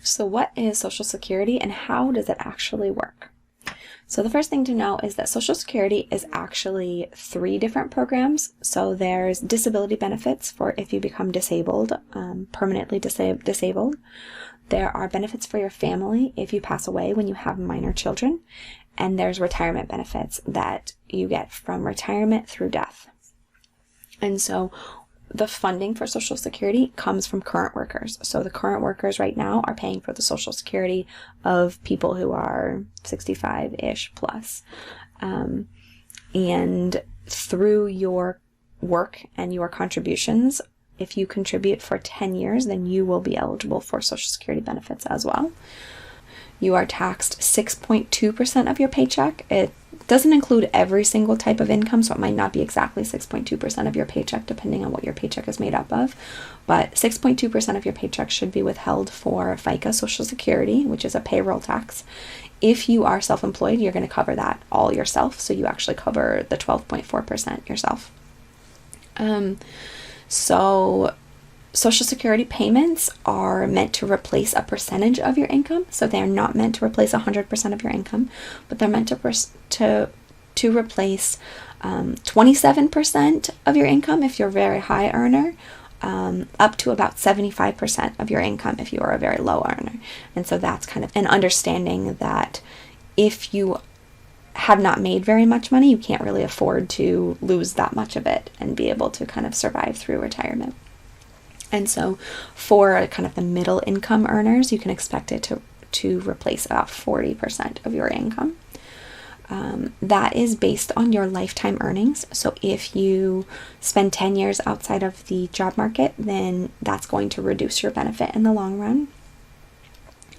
So what is Social Security and how does it actually work? So the first thing to know is that Social Security is actually 3 different programs. So there's disability benefits for if you become disabled, permanently disabled. There are benefits for your family if you pass away when you have minor children. And there's retirement benefits that you get from retirement through death. And so the funding for Social Security comes from current workers. So the current workers right now are paying for the Social Security of people who are 65-ish plus. And through your work and your contributions, if you contribute for 10 years, then you will be eligible for Social Security benefits as well. You are taxed 6.2% of your paycheck. It doesn't include every single type of income, so it might not be exactly 6.2% of your paycheck, depending on what your paycheck is made up of. But 6.2% of your paycheck should be withheld for FICA, Social Security, which is a payroll tax. If you are self-employed, you're going to cover that all yourself, so you actually cover the 12.4% yourself. So Social Security payments are meant to replace a percentage of your income. So they're not meant to replace 100% of your income, but they're meant to replace 27% of your income if you're a very high earner, up to about 75% of your income if you are a very low earner. And so that's kind of an understanding that if you have not made very much money, you can't really afford to lose that much of it and be able to kind of survive through retirement. And so for kind of the middle income earners, you can expect it to replace about 40% of your income. That is based on your lifetime earnings. So if you spend 10 years outside of the job market, then that's going to reduce your benefit in the long run.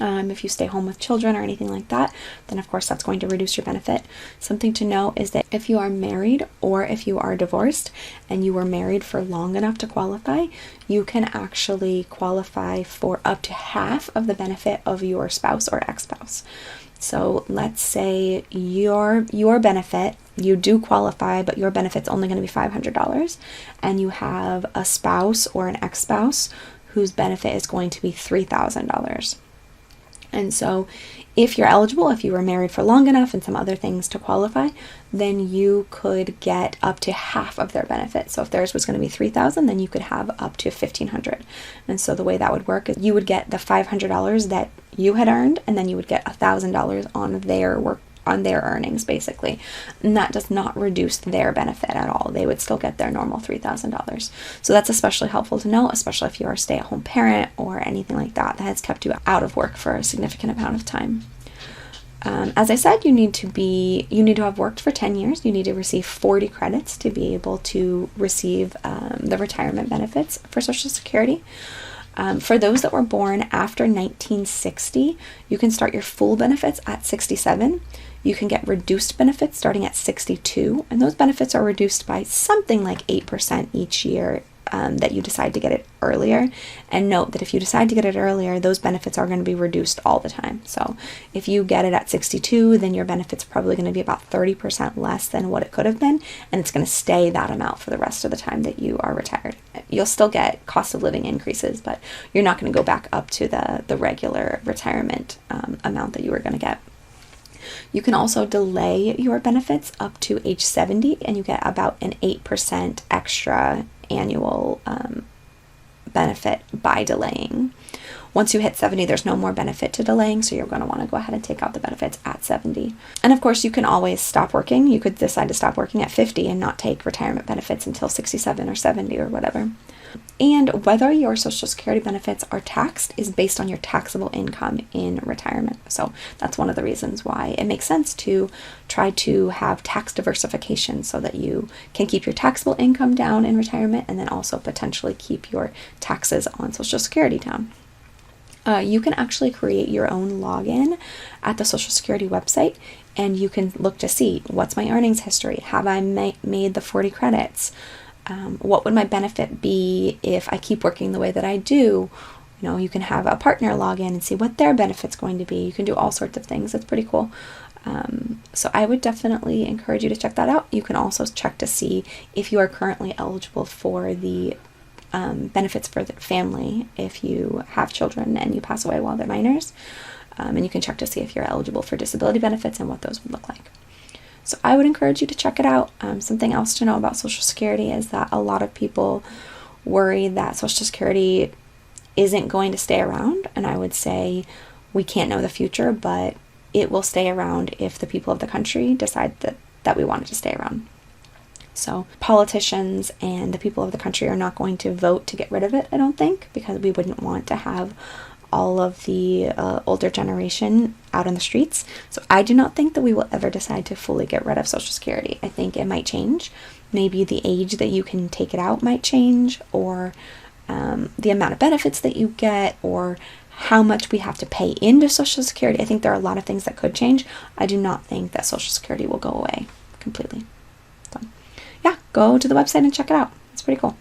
If you stay home with children or anything like that, then of course that's going to reduce your benefit. Something to know is that if you are married or if you are divorced and you were married for long enough to qualify, you can actually qualify for up to half of the benefit of your spouse or ex-spouse. So let's say your benefit, you do qualify, but your benefit's only going to be $500, and you have a spouse or an ex-spouse whose benefit is going to be $3,000. And so if you're eligible, if you were married for long enough and some other things to qualify, then you could get up to half of their benefit. So if theirs was going to be $3,000, then you could have up to $1,500. And so the way that would work is you would get the $500 that you had earned, and then you would get $1,000 on their earnings, basically. And that does not reduce their benefit at all. They would still get their normal $3,000. So that's especially helpful to know, especially if you're a stay-at-home parent or anything like that has kept you out of work for a significant amount of time. As I said, you need to have worked for 10 years. You need to receive 40 credits to be able to receive the retirement benefits for Social Security. For those that were born after 1960, you can start your full benefits at 67. You can get reduced benefits starting at 62, and those benefits are reduced by something like 8% each year that you decide to get it earlier. And note that if you decide to get it earlier, those benefits are going to be reduced all the time. So if you get it at 62, then your benefit's probably going to be about 30% less than what it could have been, and it's going to stay that amount for the rest of the time that you are retired. You'll still get cost of living increases, but you're not going to go back up to the regular retirement amount that you were going to get. You can also delay your benefits up to age 70, and you get about an 8% extra annual benefit by delaying. Once you hit 70, there's no more benefit to delaying, so you're going to want to go ahead and take out the benefits at 70. And of course, you can always stop working. You could decide to stop working at 50 and not take retirement benefits until 67 or 70 or whatever. And whether your Social Security benefits are taxed is based on your taxable income in retirement. So that's one of the reasons why it makes sense to try to have tax diversification so that you can keep your taxable income down in retirement and then also potentially keep your taxes on Social Security down. You can actually create your own login at the Social Security website, and you can look to see what's my earnings history. Have I made the 40 credits? What would my benefit be if I keep working the way that I do? You can have a partner log in and see what their benefit's going to be. You can do all sorts of things. It's pretty cool. So I would definitely encourage you to check that out. You can also check to see if you are currently eligible for the benefits for the family if you have children and you pass away while they're minors. And you can check to see if you're eligible for disability benefits and what those would look like. So I would encourage you to check it out. Something else to know about Social Security is that a lot of people worry that Social Security isn't going to stay around, and I would say we can't know the future, but it will stay around if the people of the country decide that we want it to stay around. So politicians and the people of the country are not going to vote to get rid of it, I don't think, because we wouldn't want to have all of the older generation out on the streets. So I do not think that we will ever decide to fully get rid of Social Security. I think it might change. Maybe the age that you can take it out might change, or the amount of benefits that you get, or how much we have to pay into Social Security. I think there are a lot of things that could change. I do not think that Social Security will go away completely. So yeah, go to the website and check it out. It's pretty cool.